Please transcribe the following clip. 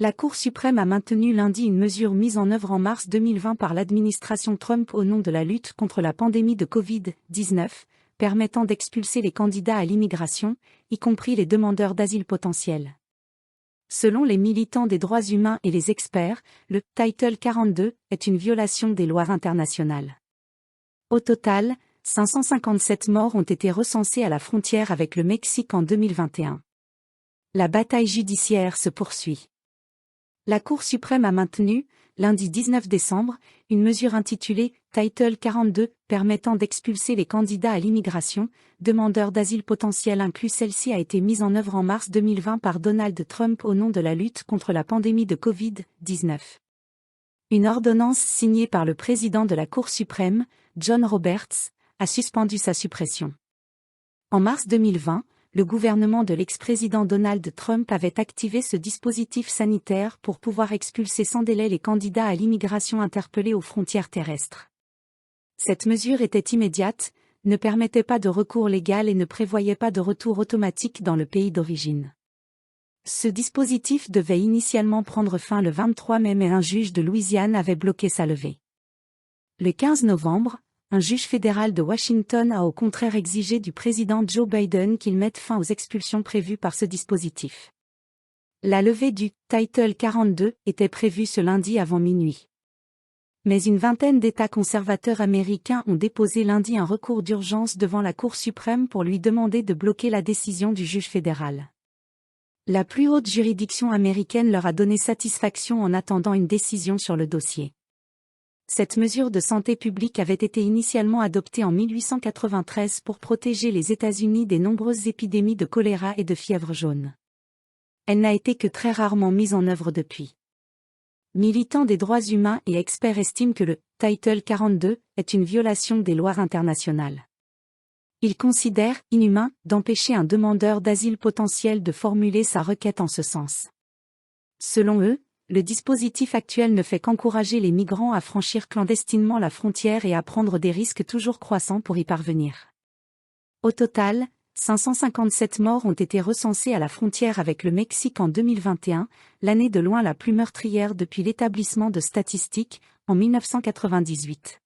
La Cour suprême a maintenu lundi une mesure mise en œuvre en mars 2020 par l'administration Trump au nom de la lutte contre la pandémie de Covid-19, permettant d'expulser les candidats à l'immigration, y compris les demandeurs d'asile potentiels. Selon les militants des droits humains et les experts, le Title 42 est une violation des lois internationales. Au total, 557 morts ont été recensés à la frontière avec le Mexique en 2021. La bataille judiciaire se poursuit. La Cour suprême a maintenu, lundi 19 décembre, une mesure intitulée « Title 42 » permettant d'expulser les candidats à l'immigration, demandeurs d'asile potentiels inclus. Celle-ci a été mise en œuvre en mars 2020 par Donald Trump au nom de la lutte contre la pandémie de Covid-19. Une ordonnance signée par le président de la Cour suprême, John Roberts, a suspendu sa suppression. En mars 2020, le gouvernement de l'ex-président Donald Trump avait activé ce dispositif sanitaire pour pouvoir expulser sans délai les candidats à l'immigration interpellés aux frontières terrestres. Cette mesure était immédiate, ne permettait pas de recours légal et ne prévoyait pas de retour automatique dans le pays d'origine. Ce dispositif devait initialement prendre fin le 23 mai, mais un juge de Louisiane avait bloqué sa levée. Le 15 novembre, un juge fédéral de Washington a au contraire exigé du président Joe Biden qu'il mette fin aux expulsions prévues par ce dispositif. La levée du Title 42 était prévue ce lundi avant minuit. Mais une vingtaine d'États conservateurs américains ont déposé lundi un recours d'urgence devant la Cour suprême pour lui demander de bloquer la décision du juge fédéral. La plus haute juridiction américaine leur a donné satisfaction en attendant une décision sur le dossier. Cette mesure de santé publique avait été initialement adoptée en 1893 pour protéger les États-Unis des nombreuses épidémies de choléra et de fièvre jaune. Elle n'a été que très rarement mise en œuvre depuis. Militants des droits humains et experts estiment que le Title 42 est une violation des lois internationales. Ils considèrent inhumain d'empêcher un demandeur d'asile potentiel de formuler sa requête en ce sens. Selon eux, le dispositif actuel ne fait qu'encourager les migrants à franchir clandestinement la frontière et à prendre des risques toujours croissants pour y parvenir. Au total, 557 morts ont été recensés à la frontière avec le Mexique en 2021, l'année de loin la plus meurtrière depuis l'établissement de statistiques, en 1998.